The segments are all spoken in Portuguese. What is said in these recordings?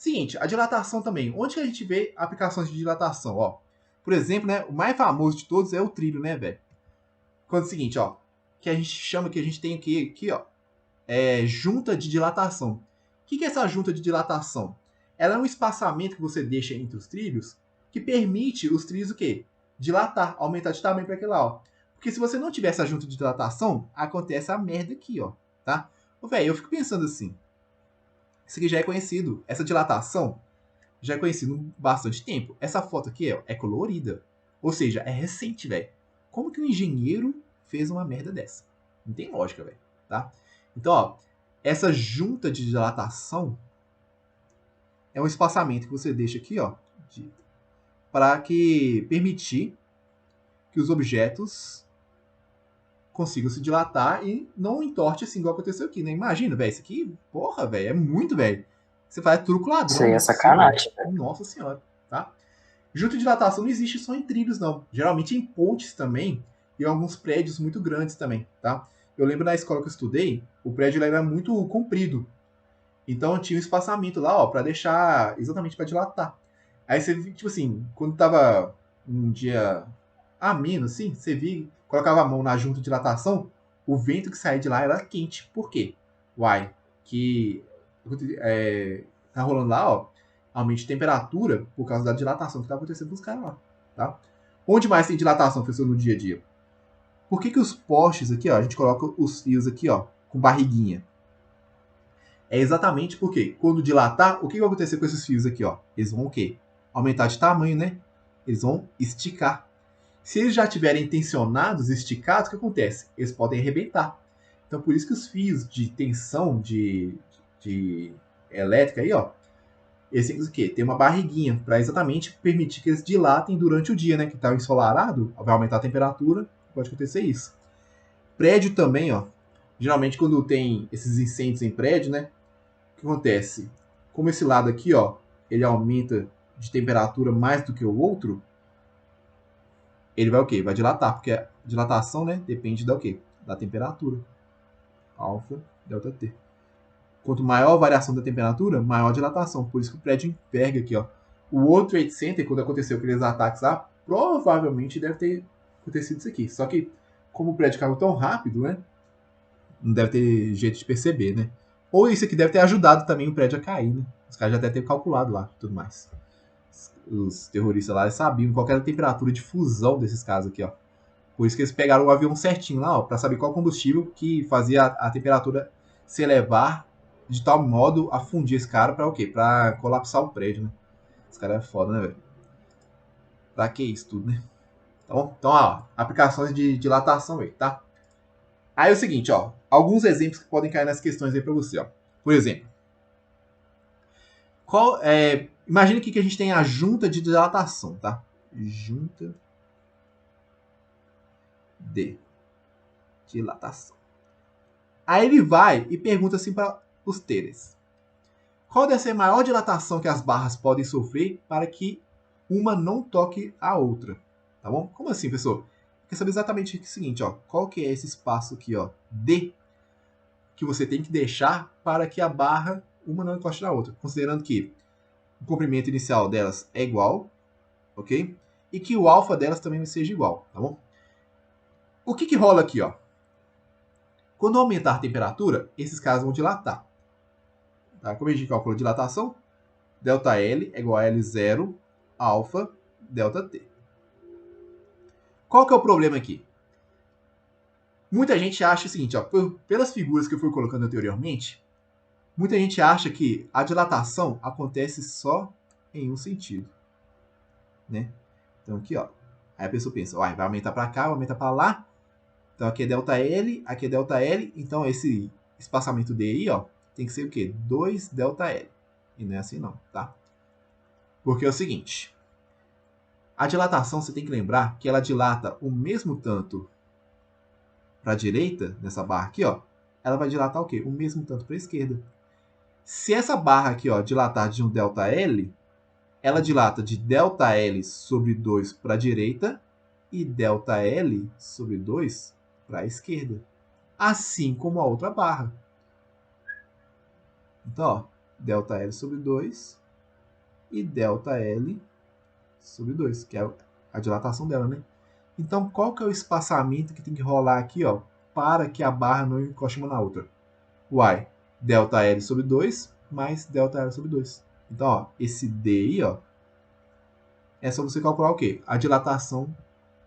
Seguinte, a dilatação também. Onde que a gente vê aplicações de dilatação, ó? Por exemplo, né, o mais famoso de todos é o trilho, né, velho? Quando é o seguinte, ó, que a gente chama, que a gente tem aqui, ó, é junta de dilatação. O que é essa junta de dilatação? Ela é um espaçamento que você deixa entre os trilhos que permite os trilhos o quê? Dilatar, aumentar de tamanho para aquele lá, ó. Porque se você não tiver essa junta de dilatação, acontece a merda aqui, ó, tá? Velho, eu fico pensando assim, isso aqui já é conhecido, essa dilatação já é conhecido há bastante tempo. Essa foto aqui ó, é colorida, ou seja, é recente, velho. Como que um engenheiro fez uma merda dessa? Não tem lógica, velho, tá? Então, ó, essa junta de dilatação é um espaçamento que você deixa aqui, ó, para que permitir que os objetos consigam se dilatar e não entorte assim igual aconteceu aqui, né? Imagina, velho, isso aqui, porra, velho, é muito, velho. Você faz truco Isso ladrão, aí não é é possível, velho. sacanagem, velho. Nossa senhora, tá? Junta de dilatação não existe só em trilhos, não. Geralmente em pontes também e em alguns prédios muito grandes também, tá? Eu lembro na escola que eu estudei, o prédio era muito comprido. Então tinha um espaçamento lá, ó, para deixar exatamente para dilatar. Aí você, tipo assim, quando tava um dia ameno, assim, você via, colocava a mão na junta de dilatação, o vento que saía de lá era quente. Por quê? Uai, que é, tá rolando lá, ó, aumento de temperatura por causa da dilatação que tá acontecendo com os caras lá, tá? Onde mais tem dilatação, professor, no dia a dia? Por que os postes aqui, ó, a gente coloca os fios aqui, ó, com barriguinha? É exatamente porque quando dilatar, o que vai acontecer com esses fios aqui, ó? Eles vão o quê? Aumentar de tamanho, né? Eles vão esticar. Se eles já estiverem tensionados, esticados, o que acontece? Eles podem arrebentar. Então, por isso que os fios de tensão de elétrica aí, ó, eles têm o quê? Tem uma barriguinha para exatamente permitir que eles dilatem durante o dia, né? Que está ensolarado, vai aumentar a temperatura, pode acontecer isso. Prédio também, ó. Geralmente quando tem esses incêndios em prédio, né? O que acontece? Como esse lado aqui, ó, ele aumenta de temperatura mais do que o outro, ele vai o quê? Vai dilatar, porque a dilatação, né, depende da o quê? Da temperatura. Alfa, delta T. Quanto maior a variação da temperatura, maior a dilatação. Por isso que o prédio enverga aqui, ó. O World Trade Center, quando aconteceu aqueles ataques lá, provavelmente deve ter acontecido isso aqui. Só que, como o prédio caiu tão rápido, né, não deve ter jeito de perceber, né? Ou isso aqui deve ter ajudado também o prédio a cair, né? Os caras já devem ter calculado lá tudo mais. Os terroristas lá sabiam qual era a temperatura de fusão desses caras aqui, ó. Por isso que eles pegaram o avião certinho lá, ó, pra saber qual combustível que fazia a temperatura se elevar de tal modo a fundir esse cara pra o quê? Pra colapsar o prédio, né? Esse cara é foda, né, velho? Pra que isso tudo, né? Então, ó, aplicações de dilatação aí, tá? Aí é o seguinte, ó. Alguns exemplos que podem cair nas questões aí pra você, ó. Por exemplo, imagina aqui que a gente tem a junta de dilatação, tá? Junta de dilatação. Aí ele vai e pergunta assim para os teres. Qual deve ser a maior dilatação que as barras podem sofrer para que uma não toque a outra? Tá bom? Como assim, pessoal? Quer saber exatamente o seguinte, ó. Qual que é esse espaço aqui, ó, D, que você tem que deixar para que a barra uma não encoste na outra, considerando que o comprimento inicial delas é igual, ok? E que o alfa delas também seja igual, tá bom? O que rola aqui, ó? Quando aumentar a temperatura, esses caras vão dilatar. Tá? Como a gente calcula a dilatação? Delta L é igual a L0 alfa delta T. Qual que é o problema aqui? Muita gente acha o seguinte, ó, pelas figuras que eu fui colocando anteriormente, muita gente acha que a dilatação acontece só em um sentido, né? Então aqui, ó, aí a pessoa pensa, vai aumentar para cá, vai aumentar para lá. Então aqui é delta L, aqui é delta L, então esse espaçamento D aí, ó, tem que ser o quê? 2 delta L. E não é assim não, tá? Porque é o seguinte, a dilatação você tem que lembrar que ela dilata o mesmo tanto para a direita, nessa barra aqui, ó, ela vai dilatar o quê? O mesmo tanto para a esquerda. Se essa barra aqui, ó, dilatar de um ΔL, ela dilata de ΔL sobre 2 para a direita e ΔL sobre 2 para a esquerda. Assim como a outra barra. Então, ó, ΔL sobre 2 e ΔL sobre 2, que é a dilatação dela, né? Então, qual que é o espaçamento que tem que rolar aqui, ó, para que a barra não encoste uma na outra? Uai, ΔL sobre 2 mais ΔL sobre 2. Então, ó, esse D aí, ó, é só você calcular o quê? A dilatação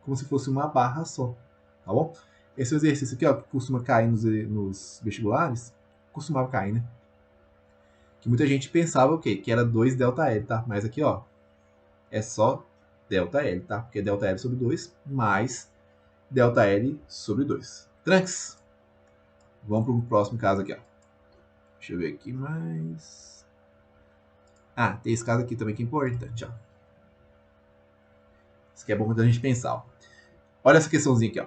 como se fosse uma barra só, tá bom? Esse exercício aqui, ó, que costuma cair nos vestibulares, costumava cair, né? Que muita gente pensava o quê? Que era 2 ΔL, tá? Mas aqui, ó, é só ΔL, tá? Porque é ΔL sobre 2 mais ΔL sobre 2. Tranks? Vamos para o próximo caso aqui, ó. Deixa eu ver aqui mais. Ah, tem esse caso aqui também que é importante, ó. Isso aqui é bom quando a gente pensar, ó. Olha essa questãozinha aqui, ó.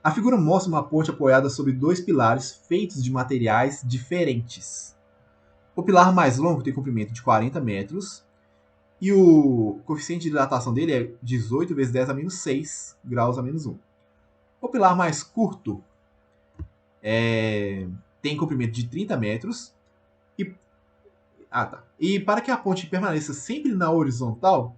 A figura mostra uma ponte apoiada sobre 2 pilares feitos de materiais diferentes. O pilar mais longo tem comprimento de 40 metros e o coeficiente de dilatação dele é 18 vezes 10 a menos 6 graus a menos 1. O pilar mais curto tem comprimento de 30 metros e para que a ponte permaneça sempre na horizontal,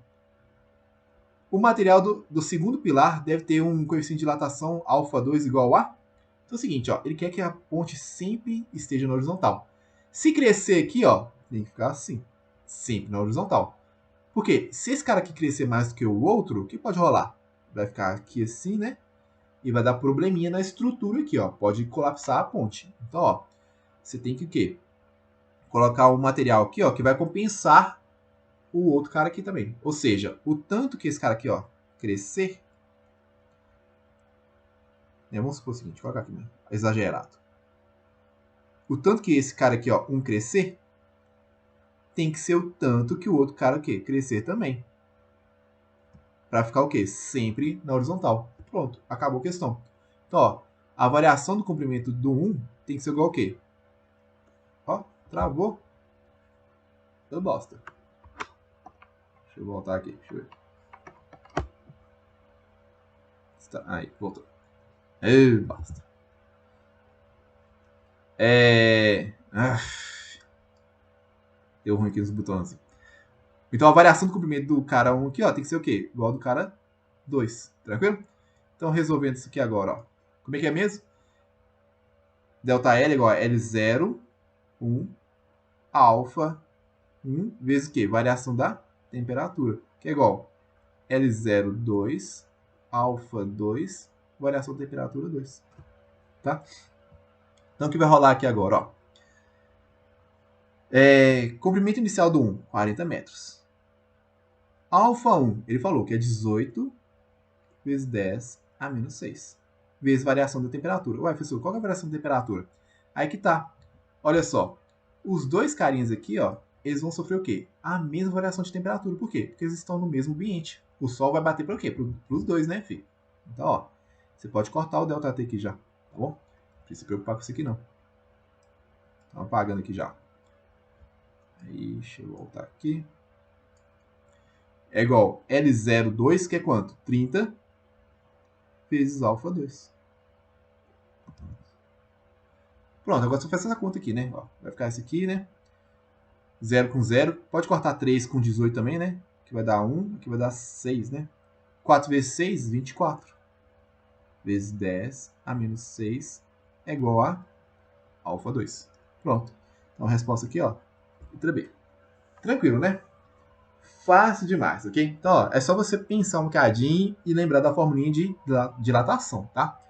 o material do segundo pilar deve ter um coeficiente de dilatação α2 igual a... Então é o seguinte, ó, ele quer que a ponte sempre esteja na horizontal. Se crescer aqui, ó, tem que ficar assim, sempre na horizontal. Porque se esse cara aqui crescer mais do que o outro, o que pode rolar? Vai ficar aqui assim, né? E vai dar probleminha na estrutura aqui, ó. Pode colapsar a ponte. Então, ó, você tem que o quê? Colocar um material aqui, ó, que vai compensar o outro cara aqui também. Ou seja, o tanto que esse cara aqui, ó, crescer... Vamos supor o seguinte, colocar aqui mesmo, exagerado. O tanto que esse cara aqui, ó, crescer, tem que ser o tanto que o outro cara, o quê? Crescer também. Pra ficar o quê? Sempre na horizontal. Pronto, acabou a questão. Então, ó, a variação do comprimento do 1 tem que ser igual ao quê? Ó, travou. Deu bosta. Deixa eu voltar aqui, deixa eu ver. Aí, voltou. Basta. Deu ruim aqui nos botões. Então a variação do comprimento do cara 1 aqui, ó, tem que ser o quê? Igual ao do cara 2. Tranquilo? Então resolvendo isso aqui agora, ó. Como é que é mesmo? ΔL igual a L0, 1, alfa, 1, vezes o quê? Variação da temperatura. Que é igual L0, 2, alfa 2, variação da temperatura 2. Tá? Então o que vai rolar aqui agora, ó? Comprimento inicial do 1, 40 metros. Alfa 1, ele falou que é 18 vezes 10 a menos 6. Vezes variação da temperatura. Ué, professor, qual é a variação da temperatura? Aí que tá. Olha só. Os dois carinhas aqui, ó, eles vão sofrer o quê? A mesma variação de temperatura. Por quê? Porque eles estão no mesmo ambiente. O sol vai bater para o quê? Para os dois, né, filho? Então, ó, você pode cortar o ΔT aqui já, tá bom? Não precisa se preocupar com isso aqui, não. Estão apagando aqui já. Aí, deixa eu voltar aqui. É igual L02, que é quanto? 30 vezes alfa 2. Pronto, agora você faz essa conta aqui, né? Ó, vai ficar esse aqui, né? 0 com 0. Pode cortar 3 com 18 também, né? Que vai dar 1, aqui vai dar 6, né? 4 vezes 6, 24. Vezes 10 a menos 6 é igual a alfa 2. Pronto. Então a resposta aqui, ó, letra B. Tranquilo, né? Fácil demais, ok? Então, ó, é só você pensar um bocadinho e lembrar da formulinha de dilatação, tá?